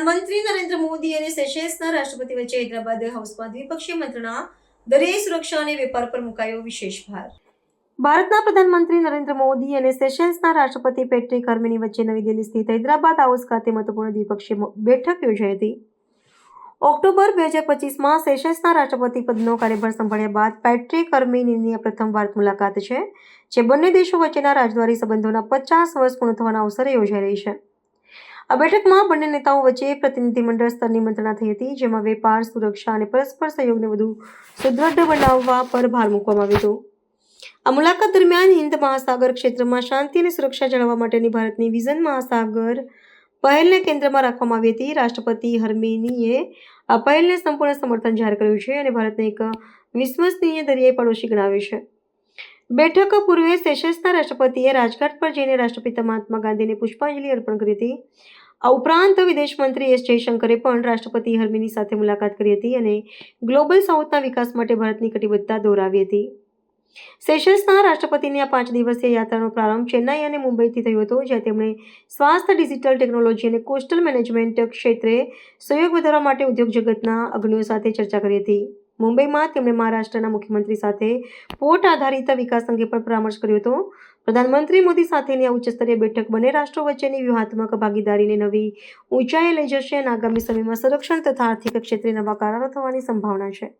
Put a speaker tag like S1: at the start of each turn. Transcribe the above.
S1: પ્રધાનમંત્રી નરેન્દ્ર મોદી અને સેશેલ્સના રાષ્ટ્રપતિ વચ્ચે હૈદરાબાદ હાઉસમાં દ્વિપક્ષીય મંત્રણા દરિયાઈ સુરક્ષા અને વેપાર પર મુકાયો વિશેષ ભાર. ભારતના પ્રધાનમંત્રી નરેન્દ્ર મોદી અને સેશેલ્સના રાષ્ટ્રપતિ પેટ્રિક હર્મેની વચ્ચે નવી દિલ્હી સ્થિત હૈદરાબાદ હાઉસ ખાતે મહત્વપૂર્ણ દ્વિપક્ષીય બેઠક યોજાઈ હતી. ઓક્ટોબર 2025માં સેશેલ્સના રાષ્ટ્રપતિ પદનો કાર્યભાર સંભાળ્યા બાદ પેટ્રિક હર્મેનીની આ પ્રથમ ભારત મુલાકાત છે, જે બંને દેશો વચ્ચેના રાજદ્વારી સંબંધોના 50 વર્ષ પૂર્ણ થવાના અવસરે યોજાઈ રહી છે. આ બેઠકમાં બંને નેતાઓ વચ્ચે પ્રતિનિધિમંડળ સ્તરની મંત્રણા થઈ હતી, જેમાં વેપાર, સુરક્ષા અને પરસ્પર સહયોગને વધુ સુદૃઢ બનાવવા પર ભાર મૂકવામાં આવ્યો હતો. આ મુલાકાત દરમિયાન હિન્દ મહાસાગર ક્ષેત્રમાં શાંતિ અને સુરક્ષા જાળવવા માટેની ભારતની વિઝન મહાસાગર પહેલને કેન્દ્રમાં રાખવામાં આવી હતી. રાષ્ટ્રપતિ હર્મેનીએ આ પહેલને સંપૂર્ણ સમર્થન જાહેર કર્યું છે અને ભારતને એક વિશ્વસનીય દરિયાઈ પડોશી ગણાવ્યો છે. બેઠક પૂર્વે સેશેલ્સના રાષ્ટ્રપતિએ રાજઘાટ પર જઈને રાષ્ટ્રપિતા મહાત્મા ગાંધીને પુષ્પાંજલિ અર્પણ કરી હતી. આ ઉપરાંત વિદેશ મંત્રી એસ જયશંકરે પણ રાષ્ટ્રપતિ હર્મેની સાથે મુલાકાત કરી હતી અને ગ્લોબલ સાઉથના વિકાસ માટે ભારતની કટિબદ્ધતા દોહરાવી હતી. સેશેલ્સના રાષ્ટ્રપતિની આ 5 દિવસીય યાત્રાનો પ્રારંભ ચેન્નાઈ અને મુંબઈથી થયો હતો, જ્યાં તેમણે સ્વાસ્થ્ય, ડિજિટલ ટેકનોલોજી અને કોસ્ટલ મેનેજમેન્ટ ક્ષેત્રે સહયોગ વધારવા માટે ઉદ્યોગ જગતના અગ્રણીઓ સાથે ચર્ચા કરી હતી. મુંબઈમાં તેમણે મહારાષ્ટ્રના મુખ્યમંત્રી સાથે પોર્ટ આધારિત વિકાસ અંગે પણ પરામર્શ કર્યો હતો. પ્રધાનમંત્રી મોદી સાથેની આ ઉચ્ચસ્તરીય બેઠક બંને રાષ્ટ્રો વચ્ચેની વ્યૂહાત્મક ભાગીદારીને નવી ઊંચાઈએ લઈ જશે અને આગામી સમયમાં સંરક્ષણ તથા આર્થિક ક્ષેત્રે નવા કરારો થવાની સંભાવના છે.